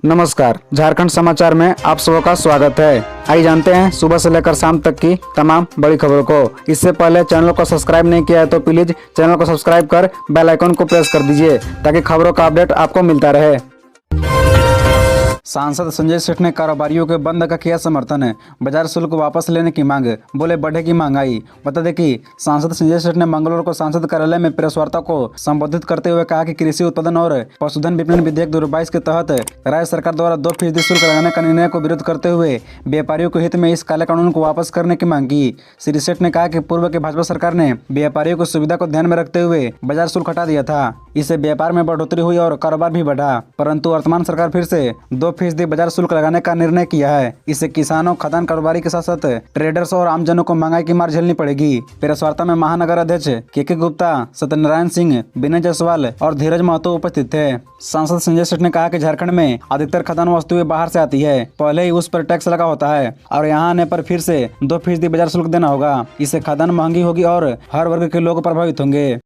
नमस्कार, झारखंड समाचार में आप सबका का स्वागत है। आइए जानते हैं सुबह से लेकर शाम तक की तमाम बड़ी खबरों को। इससे पहले चैनल को सब्सक्राइब नहीं किया है तो प्लीज चैनल को सब्सक्राइब कर बेल आइकन को प्रेस कर दीजिए ताकि खबरों का अपडेट आपको मिलता रहे। सांसद संजय सेठ ने कारोबारियों के बंद का किया समर्थन। बाजार शुल्क वापस लेने की मांग, बोले बढ़ेगी महंगाई। बता दें कि सांसद संजय सेठ ने मंगलवार को सांसद कार्यालय में प्रेस वार्ता को संबोधित करते हुए कहा कि कृषि उत्पादन और पशुधन विपणन विधेयक 2022 के तहत राज्य सरकार द्वारा 2% शुल्क लगाने का निर्णय को विरोध करते हुए व्यापारियों के हित में इस काले कानून को वापस करने की मांग की। श्री सेठ ने कहा कि पूर्व की भाजपा सरकार ने व्यापारियों की सुविधा को ध्यान में रखते हुए बाजार शुल्क हटा दिया था। इससे व्यापार में बढ़ोतरी हुई और कारोबार भी बढ़ा, परंतु वर्तमान सरकार फिर से 2% बाजार शुल्क लगाने का निर्णय किया है। इससे किसानों, खदान कारोबारी के साथ साथ ट्रेडर्स और आमजनों को महंगाई की मार झेलनी पड़ेगी। प्रेस वार्ता में महानगर अध्यक्ष के गुप्ता, सत्यनारायण सिंह, विनय जायसवाल और धीरज महतो उपस्थित थे। सांसद संजय सेठ ने कहा कि झारखंड में अधिकतर खदान वस्तुएं बाहर से आती है, पहले ही उस पर टैक्स लगा होता है और यहाँ आने पर फिर से 2% बाजार शुल्क देना होगा। इससे खदान महंगी होगी और हर वर्ग के लोग प्रभावित होंगे।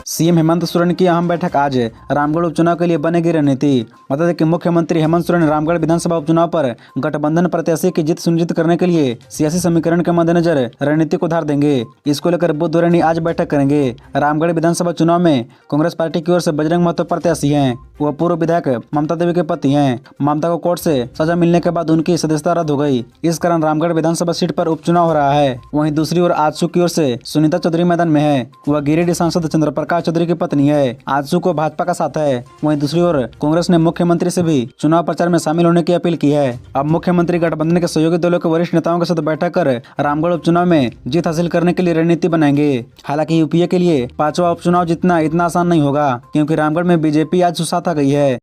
सीएम हेमंत सोरेन की अहम बैठक आज, रामगढ़ उपचुनाव के लिए बनेगी रणनीति। बता दें कि मुख्यमंत्री हेमंत सोरेन रामगढ़ विधानसभा उपचुनाव पर गठबंधन प्रत्याशी की जीत सुनिश्चित करने के लिए सियासी समीकरण के मद्देनजर रणनीति को उधार देंगे। इसको लेकर बुधवार आज बैठक करेंगे। रामगढ़ विधानसभा चुनाव में कांग्रेस पार्टी की ओर से बजरंग महतो प्रत्याशी हैं। वह पूर्व विधायक ममता देवी के पति हैं। ममता को कोर्ट से सजा मिलने के बाद उनकी सदस्यता रद्द हो गई। इस कारण रामगढ़ विधानसभा सीट पर उपचुनाव हो रहा है। वहीं दूसरी ओर आजसू की ओर से सुनीता चौधरी मैदान में है। वह गिरिडीह सांसद चंद्र प्रकाश चौधरी की पत्नी है। आजसू को भाजपा का साथ है। वहीं दूसरी ओर कांग्रेस ने मुख्यमंत्री से भी चुनाव प्रचार में शामिल होने की अपील की है। अब मुख्यमंत्री गठबंधन के सहयोगी दलों के वरिष्ठ नेताओं के साथ बैठक कर रामगढ़ उपचुनाव में जीत हासिल करने के लिए रणनीति बनाएंगे। हालांकि यूपीए के लिए 5वां उपचुनाव जीतना इतना आसान नहीं होगा, क्योंकि रामगढ़ में बीजेपी आज साथ आ गई है।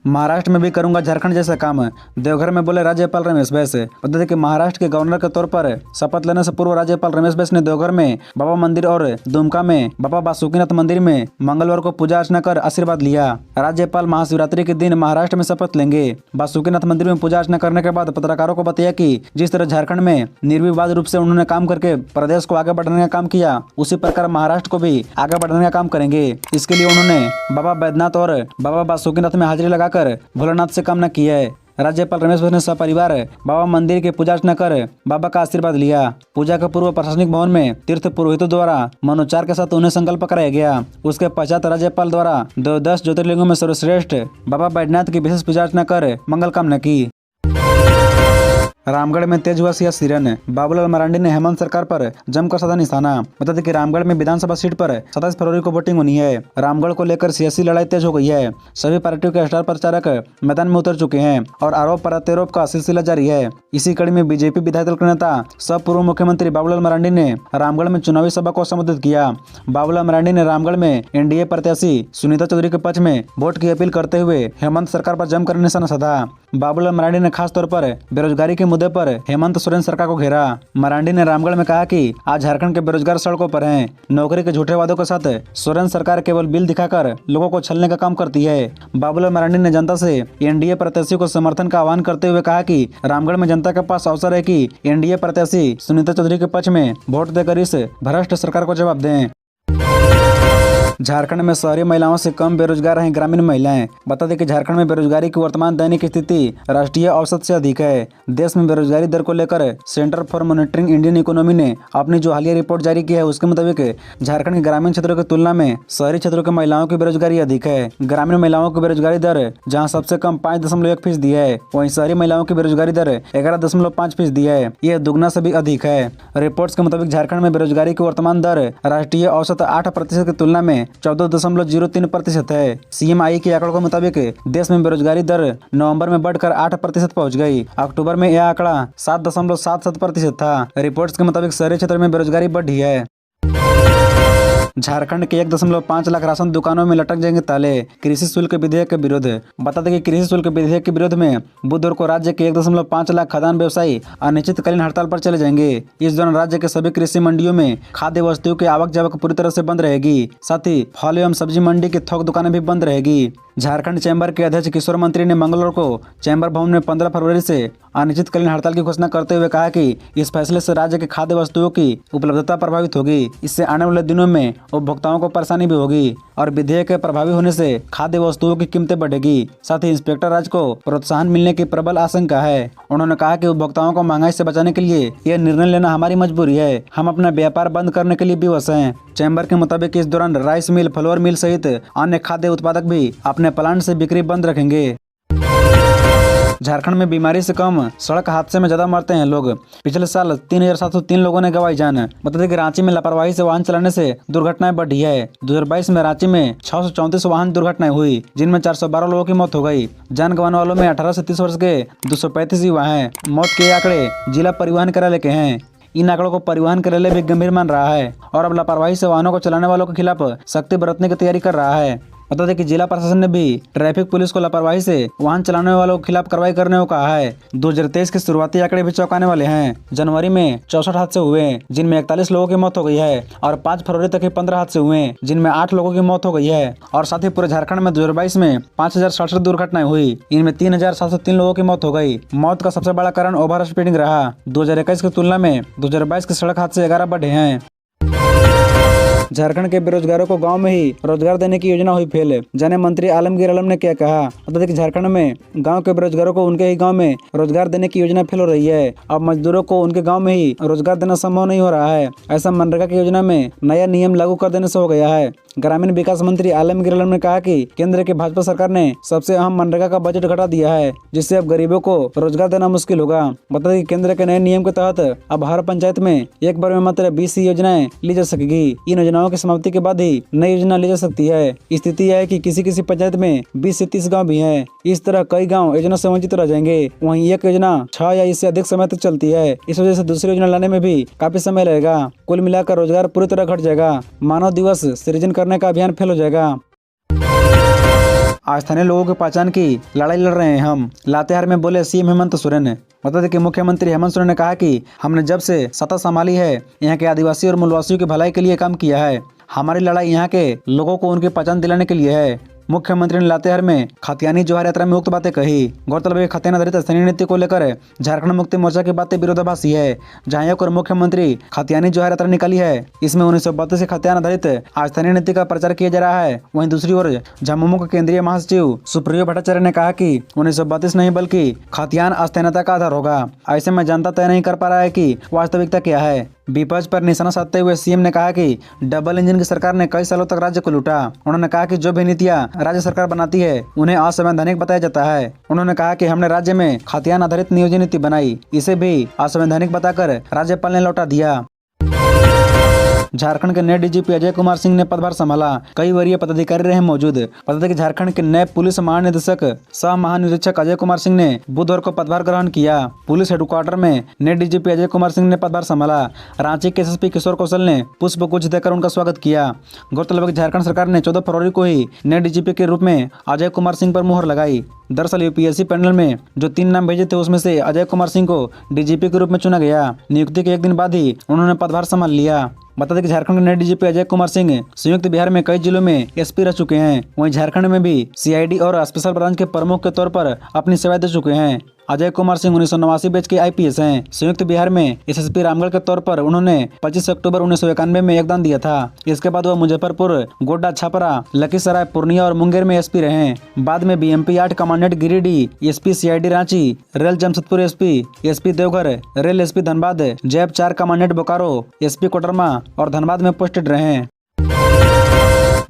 महाराष्ट्र में भी करूंगा झारखंड जैसा काम, देवघर में बोले राज्यपाल रमेश बैस। बता दें कि महाराष्ट्र के गवर्नर के तौर पर शपथ लेने से पूर्व राज्यपाल रमेश बैस ने देवघर में बाबा मंदिर और दुमका में बाबा बासुकीनाथ मंदिर में मंगलवार को पूजा अर्चना कर आशीर्वाद लिया। राज्यपाल महाशिवरात्रि के दिन महाराष्ट्र में शपथ लेंगे। बासुकीनाथ मंदिर में पूजा अर्चना करने के बाद पत्रकारों को बताया कि जिस तरह झारखंड में निर्विवाद रूप से उन्होंने काम करके प्रदेश को आगे बढ़ाने का काम किया, उसी प्रकार महाराष्ट्र को भी आगे बढ़ाने का काम करेंगे। इसके लिए उन्होंने बाबा बैद्यनाथ और बाबा बासुकीनाथ में हाजिरी लगाकर भोलेनाथ से कामना की है। राज्यपाल रमेश बैस ने सपरिवार बाबा मंदिर की पूजा अर्चना कर बाबा का आशीर्वाद लिया। पूजा के पूर्व प्रशासनिक भवन में तीर्थ पुरोहितों द्वारा मनोच्चार के साथ उन्हें संकल्प कराया गया। उसके पश्चात राज्यपाल द्वारा 10 ज्योतिर्लिंगों में सर्वश्रेष्ठ बाबा बैद्यनाथ की विशेष पूजा अर्चना कर मंगल कामना की। रामगढ़ में तेज हुआ सियासी रण, बाबूलाल मरांडी ने हेमंत सरकार पर जमकर साधा निशाना। बता दें कि रामगढ़ में विधानसभा सीट पर 27 फरवरी को वोटिंग होनी है। रामगढ़ को लेकर सियासी लड़ाई तेज हो गई है। सभी पार्टियों के स्टार प्रचारक मैदान में उतर चुके हैं और आरोप प्रत्यारोप का सिलसिला जारी है। इसी कड़ी में बीजेपी विधायक दल के नेता सह पूर्व मुख्यमंत्री बाबूलाल मरांडी ने रामगढ़ में चुनावी सभा को संबोधित किया। बाबूलाल मरांडी ने रामगढ़ में एनडीए प्रत्याशी सुनीता चौधरी के पक्ष में वोट की अपील करते हुए हेमंत सरकार पर जमकर निशाना साधा। बाबूलाल मरांडी ने खास तौर पर बेरोजगारी के मुद्दे पर हेमंत सोरेन सरकार को घेरा। मरांडी ने रामगढ़ में कहा कि आज झारखंड के बेरोजगार सड़कों पर हैं। नौकरी के झूठे वादों के साथ सोरेन सरकार केवल बिल दिखाकर लोगों को छलने का काम करती है। बाबूलाल मरांडी ने जनता से एनडीए प्रत्याशी को समर्थन का आह्वान करते हुए कहा कि रामगढ़ में जनता के पास अवसर है कि एनडीए प्रत्याशी सुनीता चौधरी के पक्ष में वोट देकर इस भ्रष्ट सरकार को जवाब दें। झारखंड में शहरी महिलाओं से कम बेरोजगार हैं ग्रामीण महिलाएं। बता दें कि झारखंड में बेरोजगारी की वर्तमान दैनिक स्थिति राष्ट्रीय औसत से अधिक है। देश में बेरोजगारी दर को लेकर centre for monitoring Indian economy ने अपनी जो हालिया रिपोर्ट जारी की है, उसके मुताबिक झारखंड के ग्रामीण क्षेत्रों की तुलना में शहरी क्षेत्रों के महिलाओं की बेरोजगारी अधिक है। ग्रामीण महिलाओं की बेरोजगारी दर जहाँ सबसे कम 5.1% है, वहीं शहरी महिलाओं की बेरोजगारी दर 11.5% है। यह दुगना से भी अधिक है। रिपोर्ट्स के मुताबिक झारखंड में बेरोजगारी की वर्तमान दर राष्ट्रीय औसत 8% की तुलना में 14.03% है। सीएमआई के आंकड़ों के मुताबिक देश में बेरोजगारी दर नवंबर में बढ़कर 8% पहुंच गई। अक्टूबर में यह आंकड़ा 7.77% था। रिपोर्ट्स के मुताबिक शहरी क्षेत्र में बेरोजगारी बढ़ी है। झारखंड के 1.5 लाख राशन दुकानों में लटक जाएंगे ताले, कृषि शुल्क विधेयक के विरोध। बता दें कि कृषि शुल्क विधेयक के विरोध में बुधवार को राज्य के 1.5 लाख खाद्यान्न व्यवसायी अनिश्चितकालीन हड़ताल पर चले जाएंगे। इस दौरान राज्य के सभी कृषि मंडियों में खाद्य वस्तुओं की आवक जावक पूरी तरह से बंद रहेगी। साथ ही फल एवं सब्जी मंडी की थोक दुकानें भी बंद रहेगी। झारखंड चैम्बर के अध्यक्ष किशोर मंत्री ने मंगलवार को चैम्बर भवन में 15 फरवरी से अनिश्चितकालीन हड़ताल की घोषणा करते हुए कहा कि इस फैसले से राज्य के खाद्य वस्तुओं की उपलब्धता प्रभावित होगी। इससे आने वाले दिनों में उपभोक्ताओं को परेशानी भी होगी और विधेयक के प्रभावी होने से खाद्य वस्तुओं की कीमतें बढ़ेगी। साथ ही इंस्पेक्टर राज को प्रोत्साहन मिलने की प्रबल आशंका है। उन्होंने कहा कि उपभोक्ताओं को महंगाई से बचाने के लिए यह निर्णय लेना हमारी मजबूरी है। हम अपना व्यापार बंद करने के लिए विवश हैं। चैम्बर के मुताबिक इस दौरान राइस मिल, फ्लोर मिल सहित अन्य खाद्य उत्पादक भी अपने प्लांट से बिक्री बंद रखेंगे। झारखंड में बीमारी से कम सड़क हादसे में ज्यादा मरते हैं लोग। पिछले साल 3703 लोगों ने गंवाई जान। बता दें कि रांची में लापरवाही से वाहन चलाने से दुर्घटनाएं बढ़ी है। 2022 में रांची में 634 वाहन दुर्घटनाएं हुई, जिनमें 412 लोगों की मौत हो गई। जान गंवाने वालों में 18 से 30 वर्ष के 235 युवा हैं। मौत के आंकड़े जिला परिवहन कार्यालय के हैं। इन आंकड़ों को परिवहन कार्यालय भी गंभीर मान रहा है और अब लापरवाही से वाहनों को चलाने वालों के खिलाफ सख्ती बरतने की तैयारी कर रहा है। बता दें कि जिला प्रशासन ने भी ट्रैफिक पुलिस को लापरवाही से वाहन चलाने वालों के खिलाफ कार्रवाई करने को कहा है। 2023 के शुरुआती आंकड़े भी चौंकाने वाले हैं। जनवरी में 64 हादसे हुए, जिनमें 41 लोगों की मौत हो गई है और 5 फरवरी तक 15 हादसे हुए, जिनमें 8 लोगों की मौत हो गई है। और साथ ही पूरे झारखंड में 2022 में 5067 दुर्घटनाएं हुई, इनमें 3703 लोगों की मौत हो गई। मौत का सबसे बड़ा कारण ओवर स्पीडिंग रहा। 2021 की तुलना में 2022 के सड़क हादसे 11 बढ़े हैं। झारखंड के बेरोजगारों को गांव में ही रोजगार देने की योजना हुई फेल। जाने मंत्री आलमगीर आलम ने क्या कहा। बता दें कि झारखंड में गांव के बेरोजगारों को उनके ही गांव में रोजगार देने की योजना फेल हो रही है। अब मजदूरों को उनके गांव में ही रोजगार देना संभव नहीं हो रहा है। ऐसा मनरेगा की योजना में नया नियम लागू कर देने से हो गया है। ग्रामीण विकास मंत्री आलमगीर आलम ने कहा कि केंद्र की भाजपा सरकार ने सबसे अहम मनरेगा का बजट घटा दिया है, जिससे अब गरीबों को रोजगार देना मुश्किल होगा। बता दें कि केंद्र के नए नियम के तहत अब हर पंचायत में एक बार में मात्र 20 योजनाएं ली जा सकेगी। इन योजनाओं की समाप्ति के बाद ही नई योजना ली जा सकती है। स्थिति यह है कि किसी किसी पंचायत में 20 से 30 गाँव भी हैं। इस तरह कई गाँव योजना से वंचित रह जाएंगे। वहीं एक योजना 6 या इससे अधिक समय तक चलती है। इस वजह से दूसरी योजना लाने में भी काफी समय लगेगा। कुल मिलाकर रोजगार पूरी तरह घट जाएगा। मानव दिवस सृजन करने का अभियान फेल हो जाएगा। आज स्थानीय लोगों की पहचान की लड़ाई लड़ रहे हैं हम, लातेहार में बोले सीएम हेमंत सोरेन। बता दें कि मुख्यमंत्री हेमंत सोरेन ने कहा कि हमने जब से सत्ता संभाली है, यहाँ के आदिवासी और मूलवासियों की भलाई के लिए काम किया है। हमारी लड़ाई यहाँ के लोगों को उनकी पहचान दिलाने के लिए है। मुख्यमंत्री ने लातेहार में खतियानी जोहार यात्रा में उक्त बातें कही। गौरतलब है खतियान आधारित स्थानीय नीति को लेकर झारखंड मुक्ति मोर्चा की बातें विरोधाभासी है। जहां एक और मुख्यमंत्री खतियानी जोहार यात्रा निकाली है, इसमें 1932 से खतियान आधारित स्थानीय नीति का प्रचार किया जा रहा है। वहीं दूसरी ओर झामुमो के केंद्रीय महासचिव सुप्रियो भट्टाचार्य ने कहा कि 1932 नहीं बल्कि खतियान अस्थानीयता का आधार होगा। ऐसे में जनता तय नहीं कर पा रहा है कि वास्तविकता क्या है। विपक्ष पर निशाना साधते हुए सीएम ने कहा कि डबल इंजन की सरकार ने कई सालों तक राज्य को लूटा। उन्होंने कहा कि जो भी नीतियां राज्य सरकार बनाती है उन्हें असंवैधानिक बताया जाता है। उन्होंने कहा कि हमने राज्य में खतियान आधारित नियोजन नीति बनाई, इसे भी असंवैधानिक बताकर राज्यपाल ने लौटा दिया। झारखंड के नए डीजीपी अजय कुमार सिंह ने पदभार संभाला। कई वरीय पदाधिकारी रहे मौजूद। बता दें कि झारखंड के नए पुलिस महानिदेशक सह महानिरीक्षक अजय कुमार सिंह ने बुधवार को पदभार ग्रहण किया। पुलिस हेडक्वार्टर में नए डीजीपी अजय कुमार सिंह ने पदभार संभाला। रांची के एसएसपी किशोर कौशल ने पुष्प गुच्छ देकर उनका स्वागत किया। गौरतलब है कि झारखंड सरकार ने 14 फरवरी को ही नए डीजीपी के रूप में अजय कुमार सिंह पर मुहर लगाई। दरअसल यूपीएससी पैनल में जो 3 नाम भेजे थे, उसमें से अजय कुमार सिंह को डीजीपी के रूप में चुना गया। नियुक्ति के एक दिन बाद ही उन्होंने पदभार संभाल लिया। बता दें कि झारखंड के नए डीजीपी अजय कुमार सिंह संयुक्त बिहार में कई जिलों में एसपी रह चुके हैं। वहीं झारखंड में भी सीआईडी और स्पेशल ब्रांच के प्रमुख के तौर पर अपनी सेवाएं दे चुके हैं। अजय कुमार सिंह 1989 बैच के आईपीएस हैं। संयुक्त बिहार में एसएसपी रामगढ़ के तौर पर उन्होंने 25 अक्टूबर 1991 में योगदान दिया था। इसके बाद वह मुजफ्फरपुर, गोड्डा, छपरा, लखीसराय, पूर्णिया और मुंगेर में एसपी रहे। बाद में BMP 8 commandant Giridih, SP CID Ranchi, rail Jamshedpur SP, SP Deoghar, rail SP Dhanbad, JAP 4 commandant Bokaro, SP Koderma और धनबाद में पोस्टेड रहे।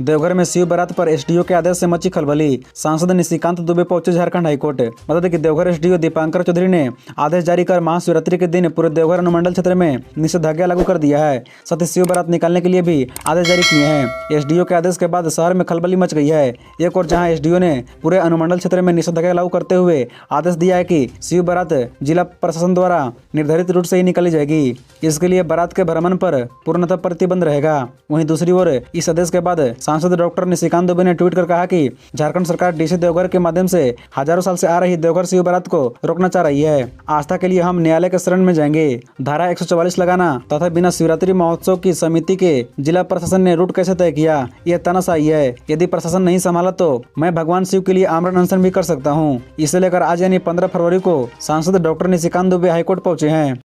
देवघर में शिव बारात पर एसडीओ के आदेश से मची खलबली। सांसद निशिकांत दुबे पहुंचे झारखंड हाईकोर्ट। बता दें कि देवघर एसडीओ दीपांकर चौधरी ने आदेश जारी कर महाशिवरात्रि के दिन पूरे देवघर अनुमंडल क्षेत्र में निषेधाज्ञा लागू कर दिया है। साथ ही शिव बारात निकालने के लिए भी आदेश जारी किए हैं। एसडीओ के आदेश के बाद शहर में खलबली मच गई है। एक और जहां एसडीओ ने पूरे अनुमंडल क्षेत्र में निषेधाज्ञा लागू करते हुए आदेश दिया है कि शिव बारात जिला प्रशासन द्वारा निर्धारित रूट से ही निकाली जाएगी। इसके लिए बारात के भ्रमण पर पूर्णतः प्रतिबंध रहेगा। वहीं दूसरी ओर इस आदेश के बाद सांसद डॉक्टर निशिकांत दुबे ने ट्वीट कर कहा कि झारखंड सरकार डीसी देवघर के माध्यम से हजारों साल से आ रही देवघर शिव बारात को रोकना चाह रही है। आस्था के लिए हम न्यायालय के शरण में जाएंगे। धारा 144 लगाना तथा बिना शिवरात्रि महोत्सव की समिति के जिला प्रशासन ने रूट कैसे तय किया, यह तानाशाही है। यदि प्रशासन नहीं संभाला तो मैं भगवान शिव के लिए आमरण अनशन भी कर सकता हूँ। इसे लेकर आज यानी 15 फरवरी को सांसद डॉक्टर निशिकांत दुबे हाईकोर्ट पहुंचे हैं।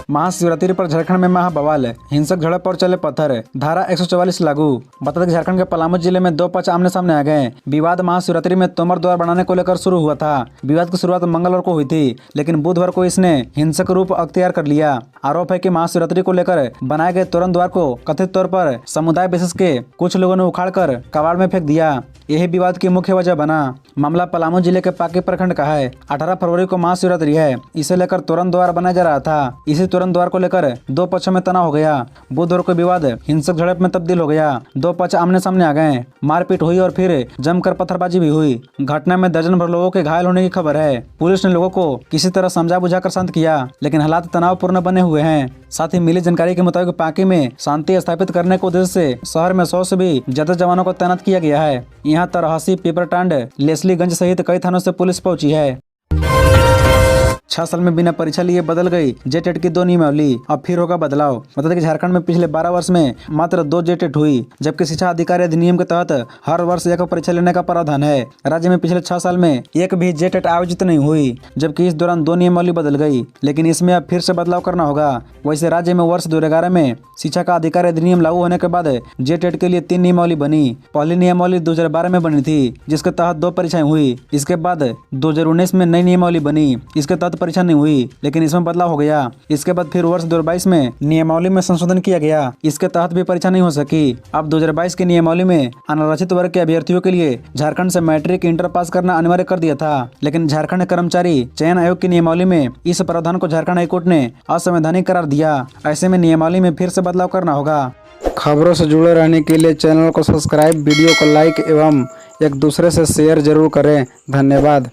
महाशिवरात्रि पर झारखंड में महाबवाल, हिंसक झड़प और चले पत्थर, धारा 144 लागू। बता दें कि झारखंड के पलामू जिले में दो पक्ष आमने सामने आ गए। विवाद महाशिवरात्रि में तोमर द्वार बनाने को लेकर शुरू हुआ था। विवाद की शुरुआत मंगलवार को हुई थी, लेकिन बुधवार को इसने हिंसक रूप अख्तियार कर लिया। आरोप है कि महाशिवरात्रि को लेकर बनाए गए तोरण द्वार को कथित तौर पर समुदाय विशेष के कुछ लोगों ने उखाड़कर कबाड़ में फेंक दिया। यही विवाद की मुख्य वजह बना। मामला पलामू जिले के पाकी प्रखंड का है। 18 फरवरी को महाशिवरात्रि है, इसे लेकर तोरण द्वार बनाया जा रहा था। इसी तोरण द्वार को लेकर दो पक्षों में तनाव हो गया। बुधवार को विवाद हिंसक झड़प में तब्दील हो गया। दो पक्ष आमने सामने आ गए, मारपीट हुई और फिर जमकर पत्थरबाजी भी हुई। घटना में दर्जन भर लोगों के घायल होने की खबर है। पुलिस ने लोगों को किसी तरह समझा बुझाकर शांत किया, लेकिन हालात तनावपूर्ण बने हुए हैं। साथ ही मिली जानकारी के मुताबिक पाकी में शांति स्थापित करने के उद्देश्य से शहर में 100 से भी ज्यादा जवानों को तैनात किया गया है। यहाँ तरहसी, पीपरटांड, लेस्लीगंज सहित कई थानों से पुलिस पहुंची है। 6 साल में बिना परीक्षा लिए बदल गई जेटेट की 2 नियमावली, अब फिर होगा बदलाव। बता दें कि झारखंड में पिछले 12 वर्ष में मात्र 2 जेटेट हुई, जबकि शिक्षा अधिकारी अधिनियम के तहत हर वर्ष एक परीक्षा लेने का प्रावधान है। राज्य में पिछले 6 साल में एक भी जेटेट आयोजित नहीं हुई, जबकि इस दौरान 2 नियमावली बदल गई, लेकिन इसमें अब फिर से बदलाव करना होगा। वैसे राज्य में वर्ष 2011 में शिक्षा का अधिकारी अधिनियम लागू होने के बाद जेटेट के लिए 3 नियमावली बनी। पहली नियमावली 2012 में बनी थी, जिसके तहत 2 परीक्षाएं हुई। इसके बाद 2019 में नई नियमावली बनी, इसके तहत परीक्षा नहीं हुई, लेकिन इसमें बदलाव हो गया। इसके बाद फिर वर्ष 2022 में नियमावली में संशोधन किया गया, इसके तहत भी परीक्षा नहीं हो सकी। अब 2022 की नियमावली में अनारक्षित वर्ग के अभ्यर्थियों के लिए झारखंड से मैट्रिक इंटर पास करना अनिवार्य कर दिया था, लेकिन झारखंड कर्मचारी चयन आयोग की नियमावली में इस प्रावधान को झारखंड हाईकोर्ट ने असंवैधानिक करार दिया। ऐसे में नियमावली में फिर से बदलाव करना होगा। खबरों से जुड़े रहने के लिए चैनल को सब्सक्राइब, वीडियो को लाइक एवं एक दूसरे से शेयर जरूर करें। धन्यवाद।